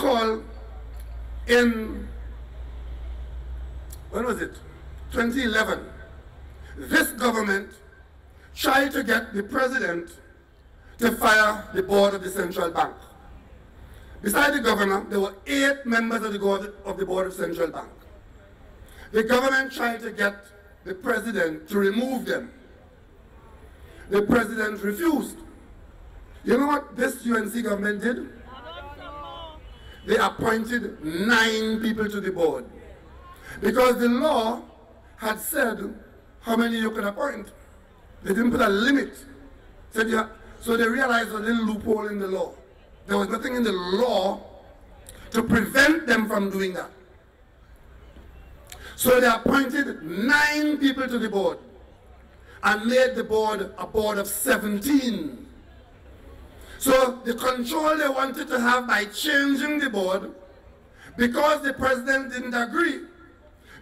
recall in, when was it? 2011, this government tried to get the president to fire the board of the central bank. Besides the governor, there were 8 members of the board of central bank. The government tried to get the president to remove them. The president refused. You know what this UNC government did? They appointed 9 people to the board. Because the law had said how many you could appoint. They didn't put a limit. So they realized a little loophole in the law. There was nothing in the law to prevent them from doing that. So they appointed 9 people to the board and made the board a board of 17. So the control they wanted to have by changing the board, because the president didn't agree,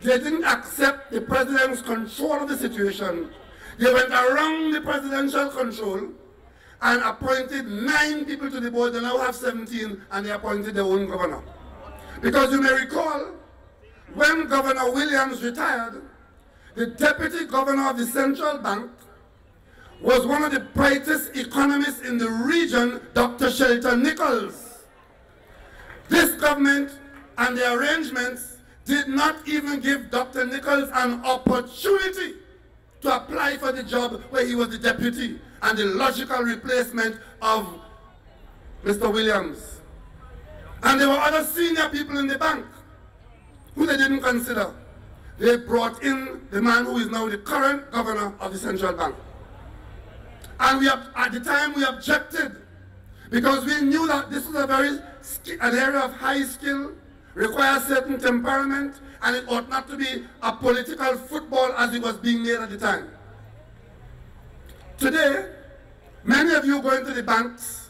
they didn't accept the president's control of the situation. They went around the presidential control and appointed 9 people to the board. They now have 17, and they appointed their own governor. Because you may recall, when Governor Williams retired, the deputy governor of the central bank was one of the brightest economists in the region, Dr. Shelton Nichols. This government and the arrangements did not even give Dr. Nichols an opportunity to apply for the job where he was the deputy and the logical replacement of Mr. Williams. And there were other senior people in the bank who they didn't consider. They brought in the man who is now the current governor of the central bank. And at the time we objected, because we knew that this was an area of high skill, requires certain temperament, and it ought not to be a political football as it was being made at the time. Today, many of you go into the banks,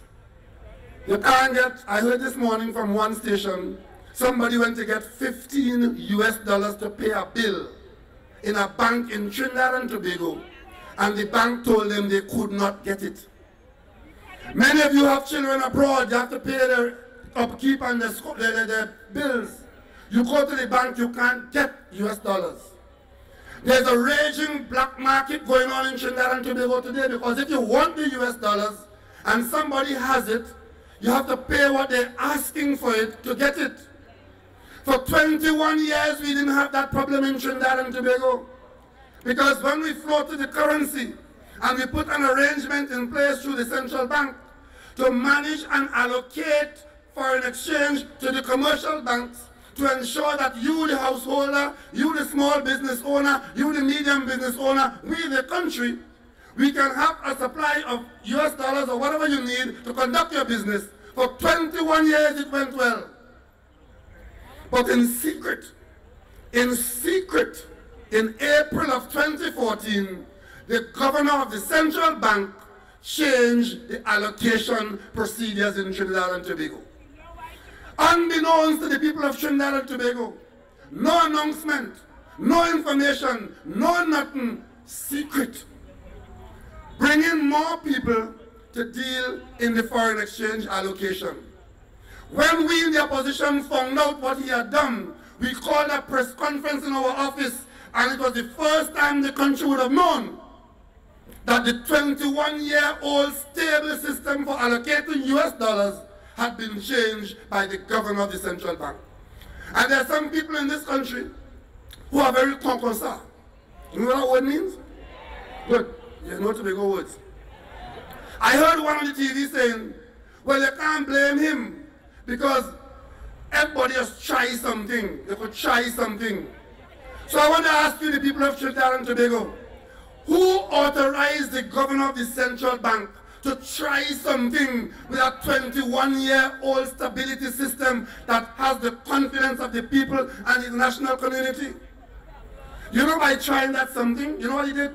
you can't get, I heard this morning from one station, somebody went to get $15 US to pay a bill in a bank in Trinidad and Tobago, and the bank told them they could not get it. Many of you have children abroad, you have to pay their upkeep and their bills. You go to the bank, you can't get US dollars. There's a raging black market going on in Trinidad and Tobago today, because if you want the US dollars and somebody has it, you have to pay what they're asking for it to get it. For 21 years, we didn't have that problem in Trinidad and Tobago. Because when we floated the currency and we put an arrangement in place through the central bank to manage and allocate foreign exchange to the commercial banks to ensure that you, the householder, you, the small business owner, you, the medium business owner, we, the country, we can have a supply of US dollars or whatever you need to conduct your business. For 21 years it went well. But in secret, in April of 2014, the governor of the central bank changed the allocation procedures in Trinidad and Tobago. Unbeknownst to the people of Trinidad and Tobago, no announcement, no information, no nothing, secret. Bringing more people to deal in the foreign exchange allocation. When we in the opposition found out what he had done, we called a press conference in our office, and it was the first time the country would have known that the 21-year-old stable system for allocating US dollars had been changed by the governor of the central bank. And there are some people in this country who are very conconcert. You know what that word means? Good. You know Tobago words. I heard one on the TV saying, well, you can't blame him because everybody has tried something. They could try something. So I want to ask you, the people of Trinidad and Tobago, who authorized the governor of the central bank to try something with a 21-year-old stability system that has the confidence of the people and the international community? You know, by trying that something, you know what he did?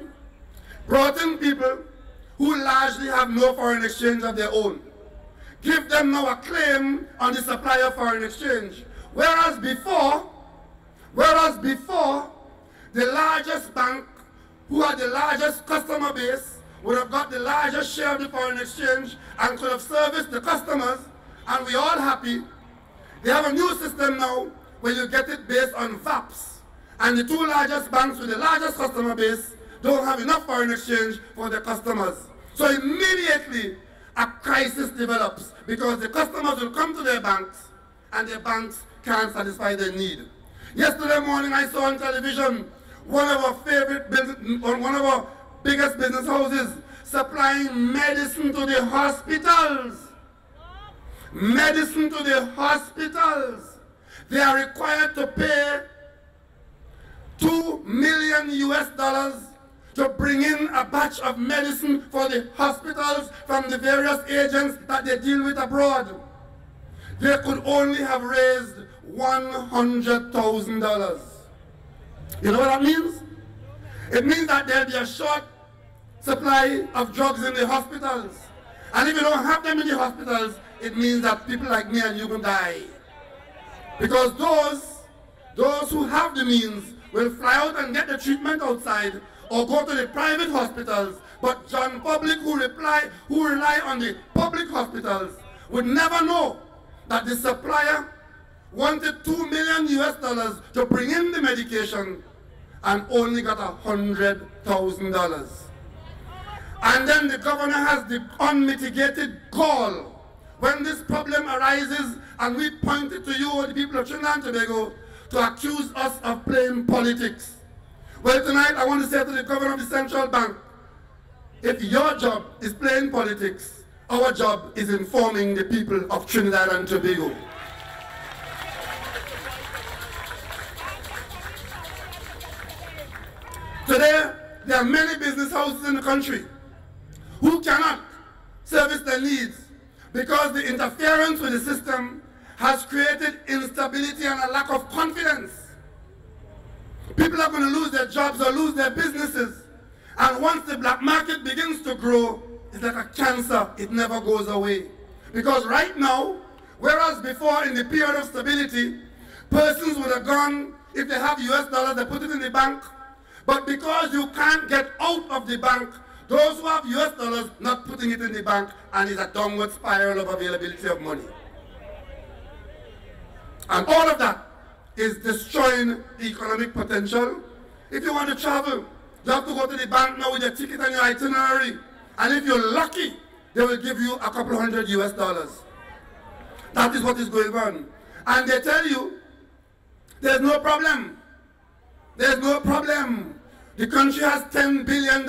Brought in people who largely have no foreign exchange of their own. Give them now a claim on the supply of foreign exchange. Whereas before, the largest bank, who had the largest customer base, would have got the largest share of the foreign exchange and could have serviced the customers, and we're all happy. They have a new system now where you get it based on VAPs. And the two largest banks with the largest customer base don't have enough foreign exchange for their customers. So immediately a crisis develops because the customers will come to their banks and their banks can't satisfy their need. Yesterday morning I saw on television one of our favorite business, or one of our biggest business houses supplying medicine to the hospitals. Medicine to the hospitals. They are required to pay $2 million to bring in a batch of medicine for the hospitals from the various agents that they deal with abroad. They could only have raised $100,000. You know what that means? It means that there'll be a short supply of drugs in the hospitals. And if you don't have them in the hospitals, it means that people like me and you will die. Because those who have the means will fly out and get the treatment outside or go to the private hospitals. But John Public, who rely on the public hospitals, would never know that the supplier wanted $2 million to bring in the medication and only got $100,000. And then the governor has the unmitigated gall when this problem arises and we point it to you, the people of Trinidad and Tobago, to accuse us of playing politics. Well, tonight I want to say to the governor of the central bank, if your job is playing politics, our job is informing the people of Trinidad and Tobago. Today, there are many business houses in the country who cannot service their needs because the interference with the system has created instability and a lack of confidence. People are going to lose their jobs or lose their businesses. And once the black market begins to grow, it's like a cancer, it never goes away. Because right now, whereas before in the period of stability, persons would have gone, if they have US dollars, they put it in the bank. But because you can't get out of the bank, those who have US dollars not putting it in the bank, and it's a downward spiral of availability of money. And all of that is destroying the economic potential. If you want to travel, you have to go to the bank now with your ticket and your itinerary. And if you're lucky, they will give you a couple $100 US. That is what is going on. And they tell you, there's no problem. There's no problem. The country has $10 billion.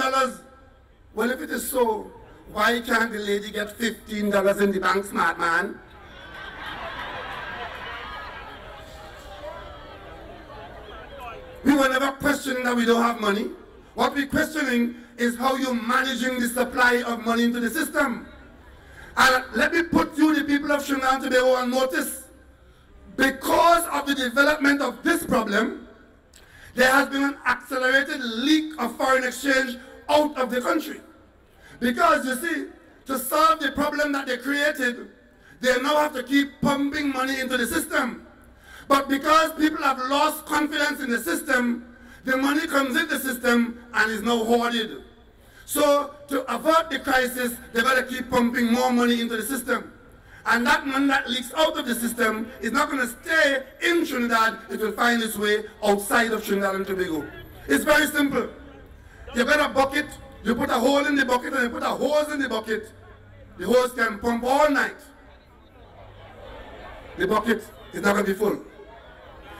Well, if it is so, why can't the lady get $15 in the bank, smart man? We were never questioning that we don't have money. What we're questioning is how you're managing the supply of money into the system. And let me put you, the people of Trinidad and Tobago, on notice. Because of the development of this problem, there has been an accelerated leak of foreign exchange out of the country. Because, you see, to solve the problem that they created, they now have to keep pumping money into the system. But because people have lost confidence in the system, the money comes in the system and is now hoarded. So, to avert the crisis, they've got to keep pumping more money into the system. And that money that leaks out of the system is not going to stay in Trinidad, it will find its way outside of Trinidad and Tobago. It's very simple. You get a bucket, you put a hole in the bucket and you put a hose in the bucket. The hose can pump all night. The bucket is not going to be full.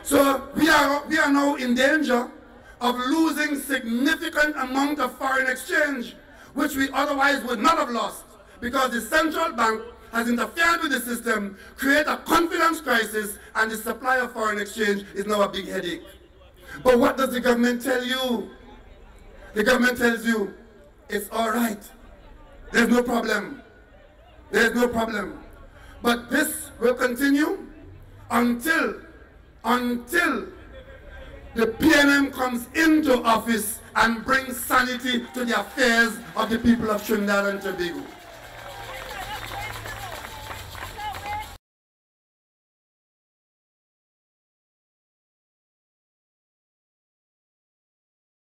So we are now in danger of losing significant amount of foreign exchange, which we otherwise would not have lost, because the central bank has interfered with the system, create a confidence crisis, and the supply of foreign exchange is now a big headache. But what does the government tell you? The government tells you, it's all right. There's no problem. There's no problem. But this will continue until the PNM comes into office and brings sanity to the affairs of the people of Trinidad and Tobago.